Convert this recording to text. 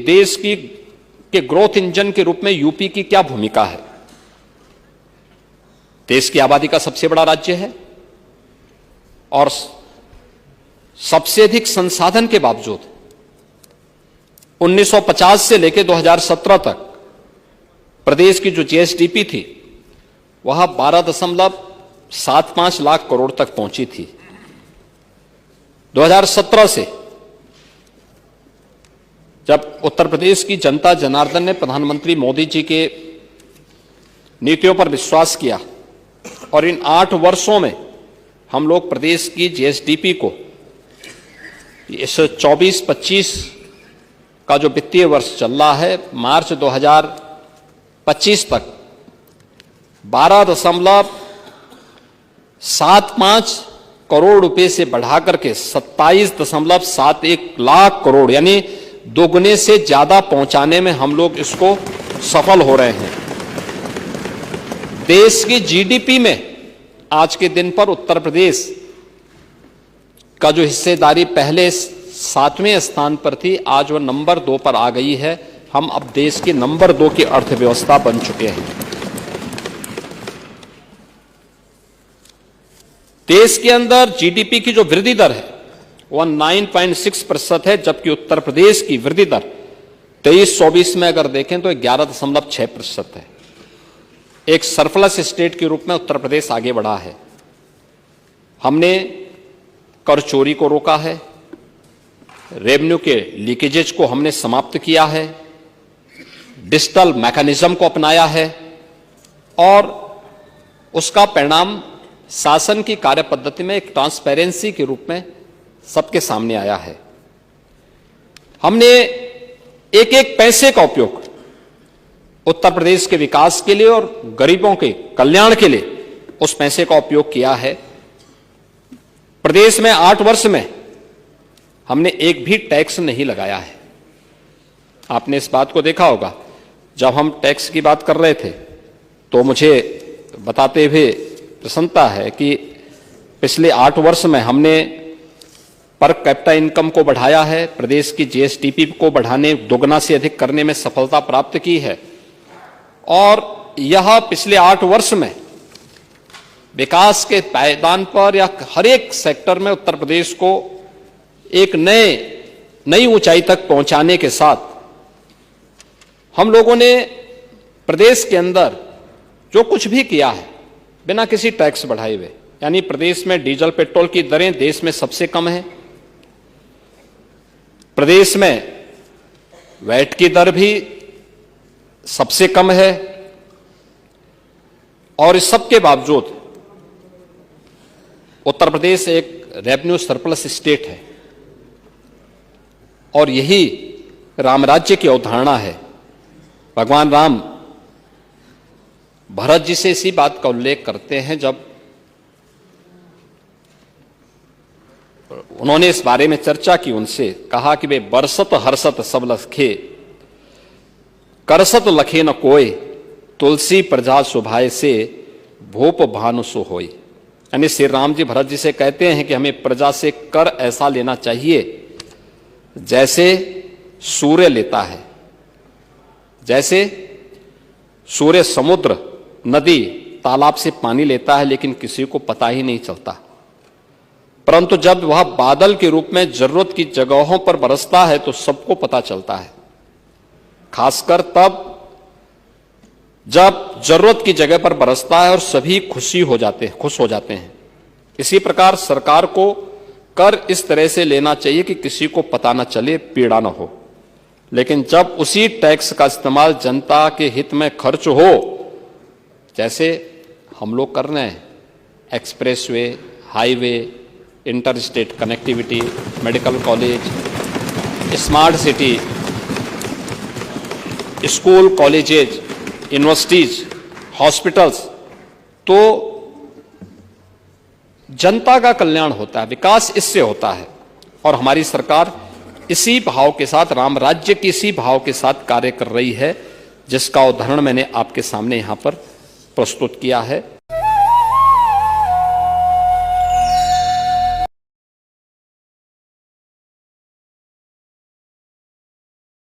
देश की के ग्रोथ इंजन के रूप में यूपी की क्या भूमिका है। देश की आबादी का सबसे बड़ा राज्य है और सबसे अधिक संसाधन के बावजूद 1950 से लेकर 2017 तक प्रदेश की जो जीएसडीपी थी वह 12.75 लाख करोड़ तक पहुंची थी। 2017 से जब उत्तर प्रदेश की जनता जनार्दन ने प्रधानमंत्री मोदी जी के नीतियों पर विश्वास किया और इन 8 वर्षों में हम लोग प्रदेश की जीएसडीपी को इस 24-25 का जो वित्तीय वर्ष चल रहा है, मार्च 2025 तक 12.75 करोड़ रुपए से बढ़ाकर के 27.71 लाख करोड़ यानी दोगुने से ज्यादा पहुंचाने में हम लोग इसको सफल हो रहे हैं। देश की जीडीपी में आज के दिन पर उत्तर प्रदेश का जो हिस्सेदारी पहले 7वें स्थान पर थी, आज वह नंबर 2 पर आ गई है। हम अब देश की नंबर 2 की अर्थव्यवस्था बन चुके हैं। देश के अंदर जीडीपी की जो वृद्धि दर है वह 9.6% है, जबकि उत्तर प्रदेश की वृद्धि दर 23-24 में अगर देखें तो 11.6% है। एक सरप्लस स्टेट के रूप में उत्तर प्रदेश आगे बढ़ा है। हमने कर चोरी को रोका है, रेवेन्यू के लीकेजेज को हमने समाप्त किया है, डिजिटल मैकेनिज्म को अपनाया है और उसका परिणाम शासन की कार्य पद्धति में एक ट्रांसपेरेंसी के रूप में सबके सामने आया है। हमने एक एक पैसे का उपयोग उत्तर प्रदेश के विकास के लिए और गरीबों के कल्याण के लिए उस पैसे का उपयोग किया है। प्रदेश में 8 वर्ष में हमने एक भी टैक्स नहीं लगाया है। आपने इस बात को देखा होगा, जब हम टैक्स की बात कर रहे थे तो मुझे बताते हुए प्रसन्नता है कि पिछले 8 वर्ष में हमने पर कैपिटा इनकम को बढ़ाया है, प्रदेश की जीएसडीपी को बढ़ाने, दोगुना से अधिक करने में सफलता प्राप्त की है और यह पिछले 8 वर्ष में विकास के पायदान पर या हर एक सेक्टर में उत्तर प्रदेश को एक नई ऊंचाई तक पहुंचाने के साथ हम लोगों ने प्रदेश के अंदर जो कुछ भी किया है बिना किसी टैक्स बढ़ाए हुए, यानी प्रदेश में डीजल पेट्रोल की दरें देश में सबसे कम है, प्रदेश में वैट की दर भी सबसे कम है और इस सब के बावजूद उत्तर प्रदेश एक रेवेन्यू सरप्लस स्टेट है और यही राम राज्य की अवधारणा है। भगवान राम भरत जी से इसी बात का उल्लेख करते हैं जब उन्होंने इस बारे में चर्चा की, उनसे कहा कि वे बरसत हर्षत सब लखे करसत लखे न कोय तुलसी प्रजा सुभाए से भूप भानु सो होय। यानी श्री राम जी भरत जी से कहते हैं कि हमें प्रजा से कर ऐसा लेना चाहिए जैसे सूर्य लेता है, जैसे सूर्य समुद्र नदी तालाब से पानी लेता है लेकिन किसी को पता ही नहीं चलता, परंतु जब वह बादल के रूप में जरूरत की जगहों पर बरसता है तो सबको पता चलता है, खासकर तब जब जरूरत की जगह पर बरसता है और सभी खुश हो जाते हैं। इसी प्रकार सरकार को कर इस तरह से लेना चाहिए कि किसी को पता न चले, पीड़ा न हो, लेकिन जब उसी टैक्स का इस्तेमाल जनता के हित में खर्च हो, जैसे हम लोग कर रहे हैं, expressway, highway, inter state connectivity, medical college, smart city, school, colleges, universities, hospitals, तो जनता का कल्याण होता है, विकास इससे होता है और हमारी सरकार इसी भाव के साथ, राम राज्य की इसी भाव के साथ कार्य कर रही है, जिसका उदाहरण मैंने आपके सामने यहां पर प्रस्तुत किया है।